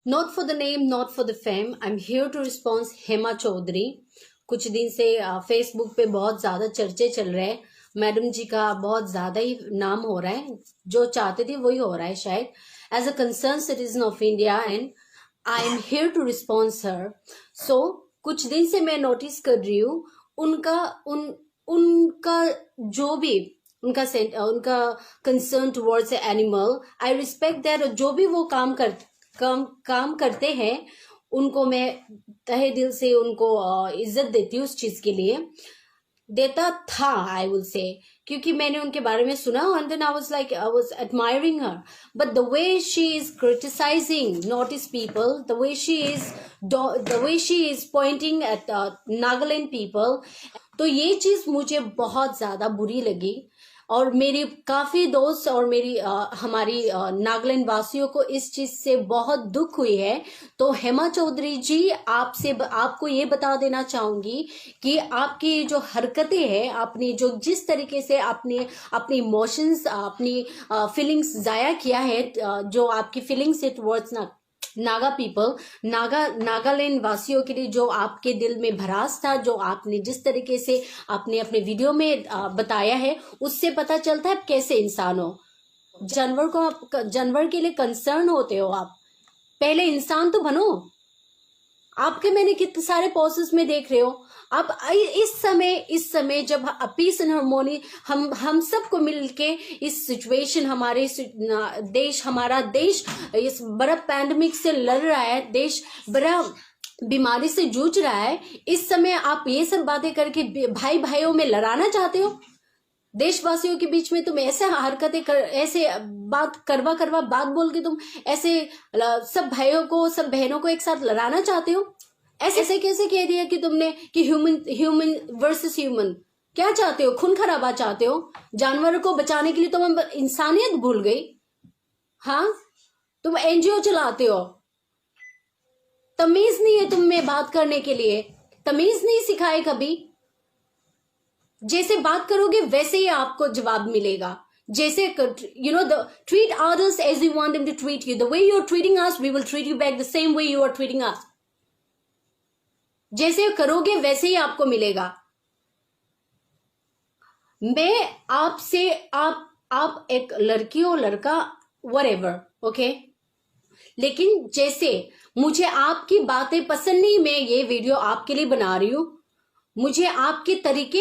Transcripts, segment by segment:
Not for the name, not for the fame. I'm here to respond Hema Chaudhary. कुछ दिन से Facebook पे बहुत ज़्यादा चर्चे चल रहे हैं। मैडम जी का बहुत ज़्यादा ही नाम हो रहा है। जो चाहते थे वही हो रहा है शायद। As a concern citizen of India and I am here to response her. So कुछ दिन से मैं नोटिस कर रही हूँ उनका जो भी उनका concern towards animal. I respect that. जो भी वो काम करते हैं उनको मैं तहे दिल से उनको इज्जत देती हूँ उस चीज के लिए। देता था आई विल से, क्योंकि मैंने उनके बारे में सुना and then I was admiring her. But the way she is criticising notice people, the way she is pointing at Nagaland people, तो ये चीज मुझे बहुत ज्यादा बुरी लगी। और मेरी काफी दोस्त और हमारी नागालैंड वासियों को इस चीज से बहुत दुख हुई है। तो हेमा चौधरी जी, आपको ये बता देना चाहूंगी कि आपकी जो हरकतें हैं, आपने जो जिस तरीके से आपने अपनी इमोशंस, अपनी फीलिंग्स जाया किया है, जो आपकी फीलिंग्स है टुवर्ड्स नागा पीपल, नागालैंड वासियों के लिए जो आपके दिल में भरास था, जो आपने जिस तरीके से आपने अपने वीडियो में बताया है, उससे पता चलता है आप कैसे इंसान हो। जानवर के लिए कंसर्न होते हो आप। पहले इंसान तो बनो। आपके मैंने कितने सारे पोस्ट्स में देख रहे हो आप। इस समय जब पीस एंड हार्मोनी हम सबको मिलके इस सिचुएशन, हमारा देश इस बड़ा पैंडेमिक से लड़ रहा है, देश बड़ा बीमारी से जूझ रहा है, इस समय आप ये सब बातें करके भाई भाइयों में लड़ाना चाहते हो। देशवासियों के बीच में तुम ऐसे हरकतें ऐसे बात करवा बात बोल के तुम ऐसे सब भाइयों को, सब बहनों को एक साथ लड़ाना चाहते हो। ऐसे कैसे कह दिया कि तुमने कि ह्यूमन वर्सेस ह्यूमन? क्या चाहते हो? खून खराबा चाहते हो? जानवरों को बचाने के लिए तुम इंसानियत भूल गई। हाँ, तुम एनजीओ चलाते हो। तमीज नहीं है तुम में बात करने के लिए, तमीज नहीं सिखाए कभी। जैसे बात करोगे वैसे ही आपको जवाब मिलेगा। जैसे treat others as you want them to treat you. The way you are treating us, we will treat you back the same way you are treating us. जैसे करोगे वैसे ही आपको मिलेगा। मैं आपसे, आप एक लड़की हो, लड़का, whatever, ओके, लेकिन जैसे मुझे आपकी बातें पसंद नहीं, मैं ये वीडियो आपके लिए बना रही हूं। मुझे आपके तरीके,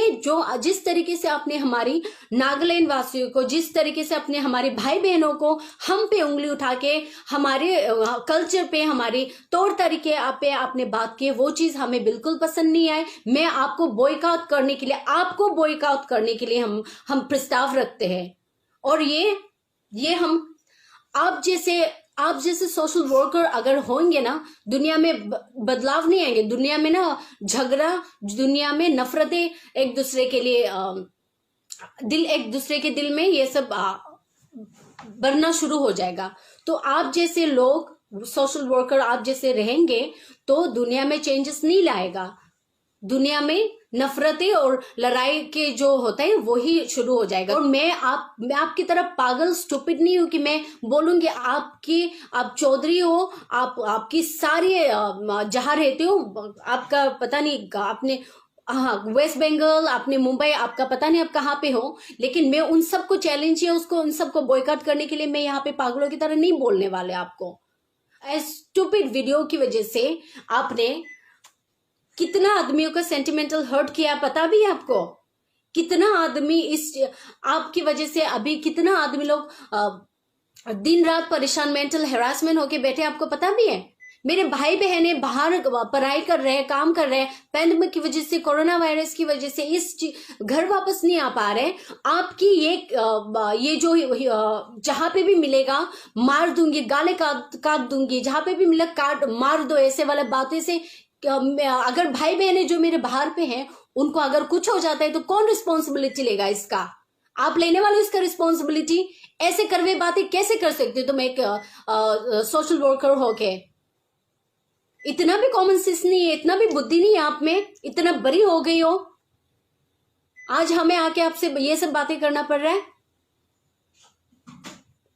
जिस तरीके से आपने हमारी नागालैंड वासियों को, जिस तरीके से अपने हमारे भाई बहनों को हम पे उंगली उठा के हमारे कल्चर पे, हमारे तौर तरीके पे आपने बात की, वो चीज हमें बिल्कुल पसंद नहीं आए। मैं आपको बॉयकॉट करने के लिए हम प्रस्ताव रखते हैं। और ये हम आप जैसे सोशल वर्कर अगर होंगे ना, दुनिया में बदलाव नहीं आएंगे। दुनिया में ना झगड़ा, दुनिया में नफरतें, एक दूसरे के दिल में ये सब बढ़ना शुरू हो जाएगा। तो आप जैसे लोग, सोशल वर्कर आप जैसे रहेंगे तो दुनिया में चेंजेस नहीं लाएगा। दुनिया में नफरतें और लड़ाई के जो होता है वही शुरू हो जाएगा। और मैं आपकी तरफ पागल स्टूपिड नहीं हूं कि मैं बोलूंगी आप चौधरी हो, आपकी सारी जहां रहते हो, आपका पता नहीं, आपने वेस्ट बंगाल, आपने मुंबई, आपका पता नहीं आप कहाँ पे हो, लेकिन मैं उन सबको चैलेंज किया, उन सबको बॉयकॉट करने के लिए मैं यहाँ पे पागलों की तरह नहीं बोलने वाले आपको। स्टूपिड वीडियो की वजह से आपने कितना आदमियों का सेंटिमेंटल हर्ट किया, पता भी है आपको? कितना आदमी आपकी वजह से, अभी कितना आदमी लोग दिन रात परेशान, मेंटल हैरासमेंट होके बैठे, आपको पता भी है? मेरे भाई बहने बाहर पढ़ाई कर रहे हैं, काम कर रहे हैं, पैंडेमिक की वजह से, कोरोना वायरस की वजह से घर वापस नहीं आ पा रहे। आपकी ये जो जहां पे भी मिलेगा मार दूंगी, गाले काट दूंगी, जहां पे भी मिले काट मार दो, ऐसे वाले बातें से अगर भाई बहने जो मेरे बाहर पे हैं उनको अगर कुछ हो जाता है तो कौन रिस्पॉन्सिबिलिटी लेगा इसका? आप लेने वाले इसका रिस्पॉन्सिबिलिटी? ऐसे करवे बातें कैसे कर सकते हो तुम एक सोशल वर्कर होके? इतना भी कॉमन सेंस नहीं है, इतना भी बुद्धि नहीं है आप में, इतना बड़ी हो गई हो, आज हमें आके आपसे ये सब बातें करना पड़ रहा है।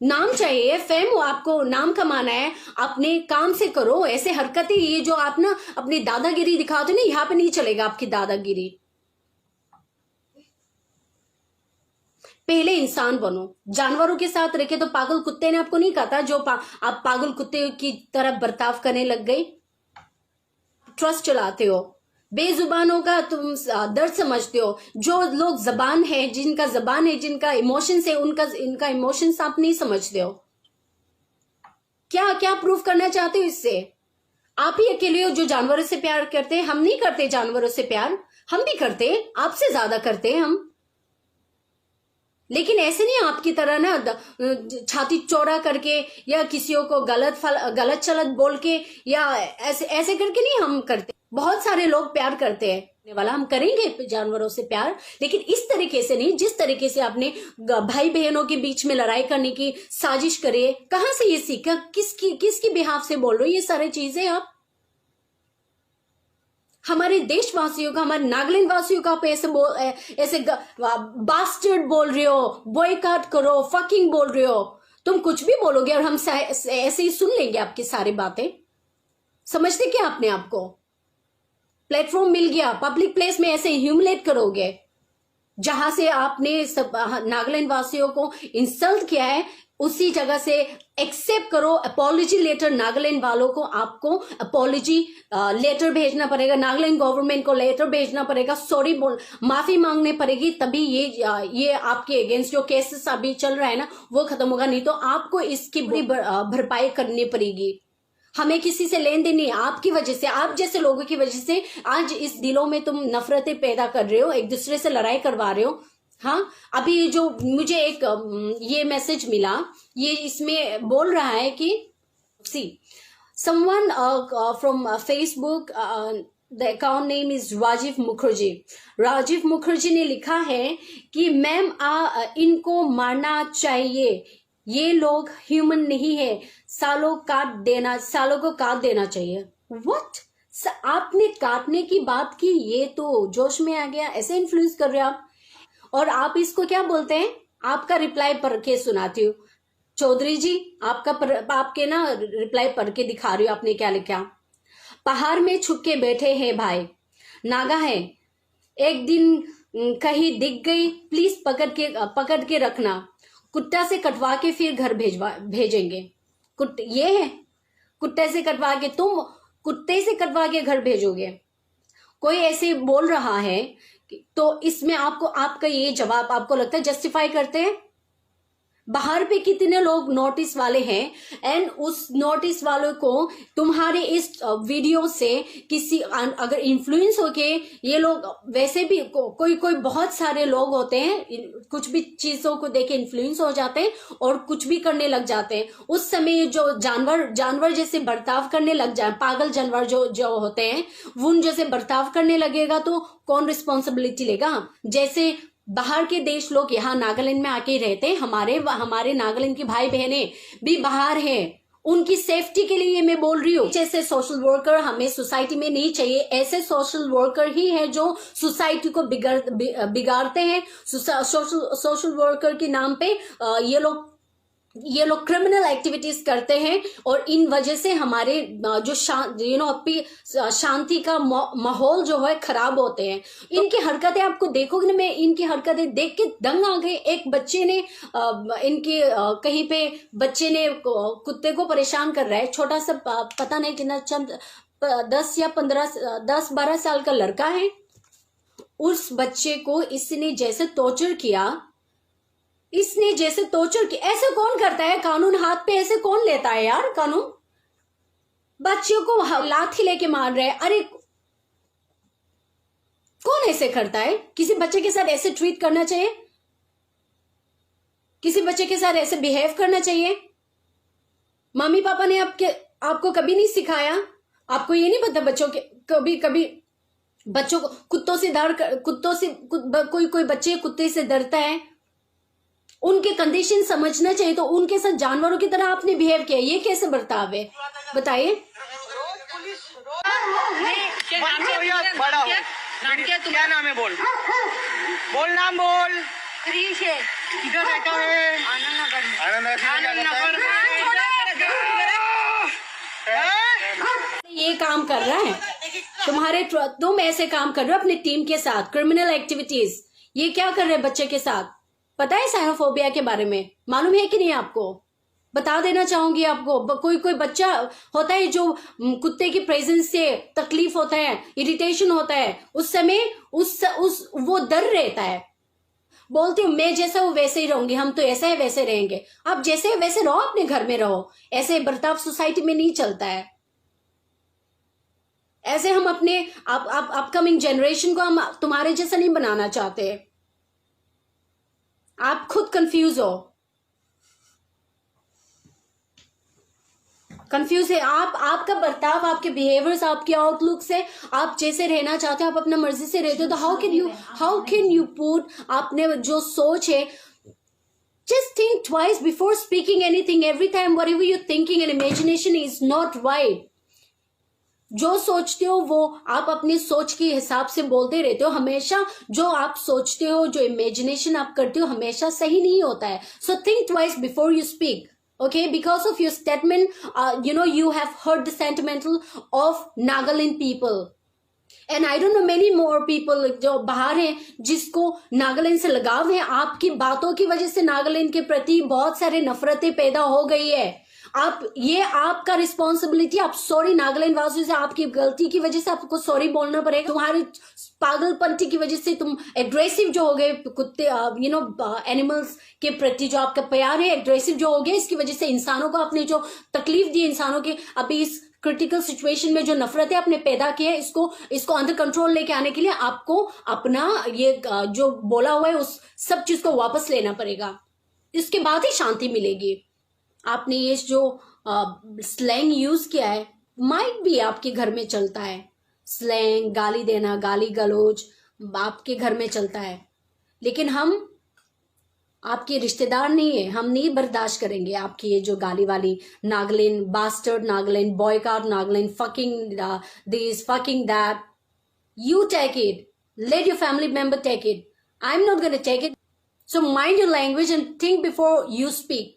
नाम चाहिए, फेम हो, आपको नाम कमाना है, अपने काम से करो। ऐसे हरकतें ये जो आप ना अपनी दादागिरी दिखाते हो ना, यहाँ पे नहीं चलेगा आपकी दादागिरी। पहले इंसान बनो। जानवरों के साथ रखे तो पागल कुत्ते ने आपको नहीं कहा था जो आप पागल कुत्ते की तरह बर्ताव करने लग गए। ट्रस्ट चलाते हो, बेजुबानों का तुम दर्द समझते हो। जो लोग जबान है, जिनका जबान है, जिनका इमोशंस है, इनका इमोशंस आप नहीं समझते हो। क्या क्या प्रूफ करना चाहते हो इससे? आप ही अकेले हो जो जानवरों से प्यार करते हैं। हम नहीं करते जानवरों से प्यार, हम भी करते, आपसे ज्यादा करते हैं हम। लेकिन ऐसे नहीं आपकी तरह ना छाती चौड़ा करके या किसी को गलत चलत बोल के या ऐसे ऐसे करके नहीं हम करते। बहुत सारे लोग प्यार करते हैं वाला, हम करेंगे जानवरों से प्यार, लेकिन इस तरीके से नहीं जिस तरीके से आपने भाई बहनों के बीच में लड़ाई करने की साजिश करी है। कहां से ये सीखा? किसकी बिहाफ से बोल रहे हो ये सारी चीजें आप? हमारे देशवासियों का, हमारे नागालैंड वासियों का आप ऐसे बास्टर्ड बोल रहे हो, बॉयकॉट करो, फकिंग बोल रहे हो। तुम कुछ भी बोलोगे और हम ऐसे ही सुन लेंगे आपकी सारी बातें। समझते क्या आपने? आपको प्लेटफॉर्म मिल गया, पब्लिक प्लेस में ऐसे ह्यूमिलेट करोगे। जहां से आपने सब नागालैंड वासियों को इंसल्ट किया है, उसी जगह से एक्सेप्ट करो अपॉलॉजी लेटर। नागालैंड वालों को आपको अपॉलॉजी लेटर भेजना पड़ेगा, नागालैंड गवर्नमेंट को लेटर भेजना पड़ेगा, सॉरी माफी मांगने पड़ेगी, तभी ये आपके अगेंस्ट जो केसेस अभी चल रहा है ना वो खत्म होगा। नहीं तो आपको इसकी बड़ी भरपाई करनी पड़ेगी। हमें किसी से लेन देन नहीं, आपकी वजह से, आप जैसे लोगों की वजह से आज इस दिलों में तुम नफरतें पैदा कर रहे हो, एक दूसरे से लड़ाई करवा रहे हो। हाँ, अभी जो मुझे एक ये मैसेज मिला, ये इसमें बोल रहा है कि see someone from Facebook, the account name is Rajiv Mukherjee. Rajiv Mukherjee ने लिखा है कि मैम इनको मारना चाहिए, ये लोग ह्यूमन नहीं है, सालों को काट देना चाहिए। व्हाट? आपने काटने की बात की, ये तो जोश में आ गया, ऐसे इन्फ्लुएंस कर रहे हो आप। और आप इसको क्या बोलते हैं? आपका रिप्लाई पढ़ के सुनाती हूँ चौधरी जी, आपके ना रिप्लाई पढ़ के दिखा रही हूँ आपने क्या लिखा। पहाड़ में छुप के बैठे हैं भाई, नागा है, एक दिन कहीं दिख गई प्लीज पकड़ के रखना, कुत्ता से कटवा के फिर घर भेजेंगे। ये है कुत्ते से कटवा के घर भेजोगे? कोई ऐसे बोल रहा है तो इसमें आपका ये जवाब आपको लगता है जस्टिफाई करते हैं? बाहर पे कितने लोग नोटिस वाले हैं, एंड उस नोटिस वालों को तुम्हारे इस वीडियो से किसी अगर इन्फ्लुएंस होके ये लोग, वैसे भी कोई बहुत सारे लोग होते हैं कुछ भी चीजों को देखे इन्फ्लुएंस हो जाते हैं और कुछ भी करने लग जाते हैं। उस समय जो जानवर जैसे बर्ताव करने लग जाए, पागल जानवर जो होते हैं वो उन जैसे बर्ताव करने लगेगा तो कौन रिस्पॉन्सिबिलिटी लेगा? जैसे बाहर के देश लोग यहाँ नागालैंड में आके रहते हैं, हमारे नागालैंड की भाई बहनें भी बाहर हैं, उनकी सेफ्टी के लिए मैं बोल रही हूँ। जैसे सोशल वर्कर हमें सोसाइटी में नहीं चाहिए, ऐसे सोशल वर्कर ही है जो सोसाइटी को बिगाड़ते हैं। सोशल वर्कर के नाम पे ये लोग क्रिमिनल एक्टिविटीज करते हैं और इन वजह से हमारे जो शांति का माहौल जो है खराब होते हैं। इनकी हरकतें आपको देखोगे ना, मैं इनकी हरकतें देख के दंग आ गए। एक बच्चे ने कहीं पे बच्चे ने कुत्ते को परेशान कर रहा है, छोटा सा पता नहीं कितना 10-12 साल का लड़का है। उस बच्चे को इसने जैसे टॉर्चर किया, ऐसे कौन करता है? कानून हाथ पे ऐसे कौन लेता है यार? कानून बच्चियों को लाठी लेके मार रहे हैं। अरे कौन ऐसे करता है? किसी बच्चे के साथ ऐसे ट्रीट करना चाहिए? किसी बच्चे के साथ ऐसे बिहेव करना चाहिए? मम्मी पापा ने आपको कभी नहीं सिखाया? आपको ये नहीं पता बच्चों के कभी बच्चों को कुत्तों से कोई बच्चे कुत्ते से डरता है, उनके कंडीशन समझना चाहिए। तो उनके साथ जानवरों की तरह आपने बिहेव किया, ये कैसे बर्ताव है बताइए? क्या नाम है? बोल नाम बोल। क्रिश है, किधर रहता है? आनंद नगर में। आनंद नगर ये काम कर रहा है तुम ऐसे काम कर रहे हो अपनी टीम के साथ, क्रिमिनल एक्टिविटीज। ये क्या कर रहे हैं बच्चे के साथ? पता है साइनोफोबिया के बारे में? मालूम है कि नहीं आपको? बता देना चाहूंगी आपको। कोई बच्चा होता है जो कुत्ते की प्रेजेंस से तकलीफ होता है, इरिटेशन होता है, उस समय वो डर रहता है। बोलती हूँ मैं जैसा हूँ वैसे ही रहूंगी, हम तो ऐसा है वैसे रहेंगे। आप जैसे वैसे रहो, अपने घर में रहो। ऐसे बर्ताव सोसाइटी में नहीं चलता है। ऐसे हम अपने अपकमिंग जनरेशन को हम तुम्हारे जैसा नहीं बनाना चाहते। आप खुद कंफ्यूज हो, कंफ्यूज है आप। आपका बर्ताव, आपके बिहेवियर्स, आपके आउटलुक से आप जैसे रहना चाहते हो, आप अपना मर्जी से रहते हो, तो हाउ कैन यू पुट आपने जो सोच है, just think twice before speaking anything. Every time whatever you're thinking and imagination is not right. जो सोचते हो वो आप अपनी सोच के हिसाब से बोलते रहते हो। हमेशा जो आप सोचते हो, जो इमेजिनेशन आप करते हो, हमेशा सही नहीं होता है। So think twice before you speak. Okay, because of your statement, you have hurt the sentimental of Nagaland people. And I don't know many more people जो बाहर हैं जिसको नागालैंड से लगाव है। आपकी बातों की वजह से नागालैंड के प्रति बहुत सारे नफरतें पैदा हो गई है। ये आपका रिस्पॉन्सिबिलिटी। आप सॉरी नागालैंड वासियों से, आपकी गलती की वजह से आपको सॉरी बोलना पड़ेगा। तुम्हारी पागलपंती की वजह से तुम एग्रेसिव जो हो गए कुत्ते, एनिमल्स के प्रति जो आपका प्यार है एग्रेसिव जो हो गया, इसकी वजह से इंसानों को आपने जो तकलीफ दी, इंसानों के अभी इस क्रिटिकल सिचुएशन में जो नफरतें आपने पैदा की है, इसको अंडर कंट्रोल लेके आने के लिए आपको अपना ये जो बोला हुआ है उस सब चीज को वापस लेना पड़ेगा। इसके बाद ही शांति मिलेगी। आपने ये जो स्लैंग यूज किया है, माइट भी आपके घर में चलता है। स्लैंग, गाली देना, गाली गलौज आपके घर में चलता है, लेकिन हम आपके रिश्तेदार नहीं है। हम नहीं बर्दाश्त करेंगे आपकी ये जो गाली वाली Nagaland, bastard Nagaland, boycott Nagaland, fucking this, fucking that. You take it. Let your family member take it. I'm not going to take it. So mind your language and think before you speak.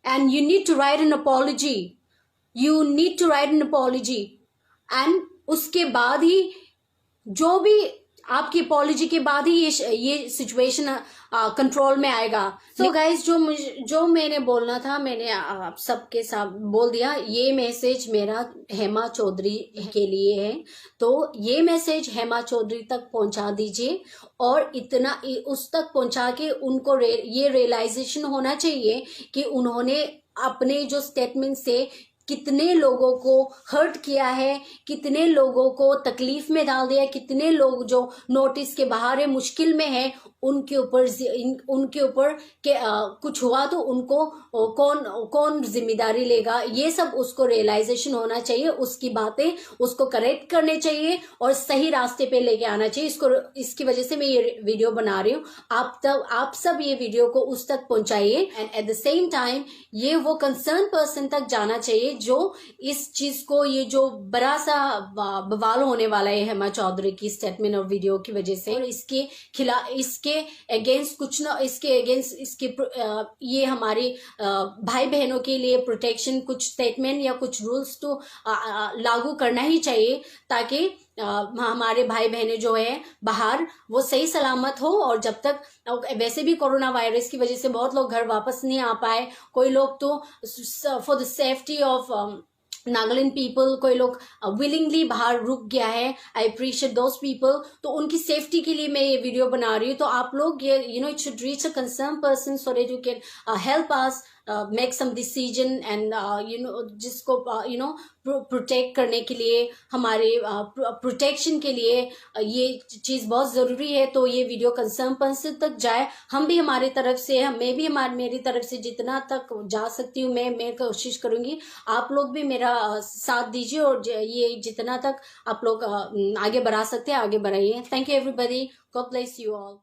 And you need to write an apology. You need to write an apology. And उसके बाद ही जो भी आपकी apology के बाद ही ये situation control में आएगा। तो गाइज जो मैंने बोलना था मैंने आप सबके साथ बोल दिया। ये मैसेज मेरा हेमा चौधरी के लिए है, तो ये मैसेज हेमा चौधरी तक पहुंचा दीजिए। और इतना उस तक पहुंचा के उनको ये रियलाइजेशन होना चाहिए कि उन्होंने अपने जो स्टेटमेंट से कितने लोगों को हर्ट किया है, कितने लोगों को तकलीफ में डाल दिया है, कितने लोग जो नोटिस के बाहर है, मुश्किल में है, उनके ऊपर कुछ हुआ तो उनको कौन जिम्मेदारी लेगा। ये सब उसको रियलाइजेशन होना चाहिए। उसकी बातें उसको करेक्ट करने चाहिए और सही रास्ते पे लेके आना चाहिए। इसकी वजह से मैं ये वीडियो बना रही हूँ। आप सब ये वीडियो को उस तक पहुंचाइए and at the same time ये वो कंसर्न पर्सन तक जाना चाहिए जो इस चीज को, ये जो बड़ा सा बवाल होने वाला है हेमा चौधरी की स्टेटमेंट और वीडियो की वजह से, और इसके खिलाफ, इसके अगेंस्ट कुछ ना, इसके अगेंस्ट ये हमारे भाई बहनों के लिए प्रोटेक्शन, कुछ स्टेटमेंट या कुछ रूल्स तो लागू करना ही चाहिए, ताकि हमारे भाई बहनें जो है बाहर वो सही सलामत हो। और जब तक, वैसे भी कोरोना वायरस की वजह से बहुत लोग घर वापस नहीं आ पाए, कोई लोग तो for the safety of Nagaland people, कोई लोग विलिंगली बाहर रुक गया है। I appreciate those people. तो उनकी सेफ्टी के लिए मैं ये वीडियो बना रही हूँ। तो आप लोग ये it should reach a concern person so that you can help us make some decision and जिसको प्रोटेक्ट करने के लिए, हमारे प्रोटेक्शन के लिए ये चीज बहुत जरूरी है। तो ये वीडियो कंसर्न पर्सन तक जाए। हम भी हमारी तरफ से, मैं भी मेरी तरफ से जितना तक जा सकती हूँ मैं कोशिश करूंगी। आप लोग भी मेरा साथ दीजिए और ये जितना तक आप लोग आगे बढ़ा सकते हैं आगे बढ़ाइए। Thank you everybody, God bless you all.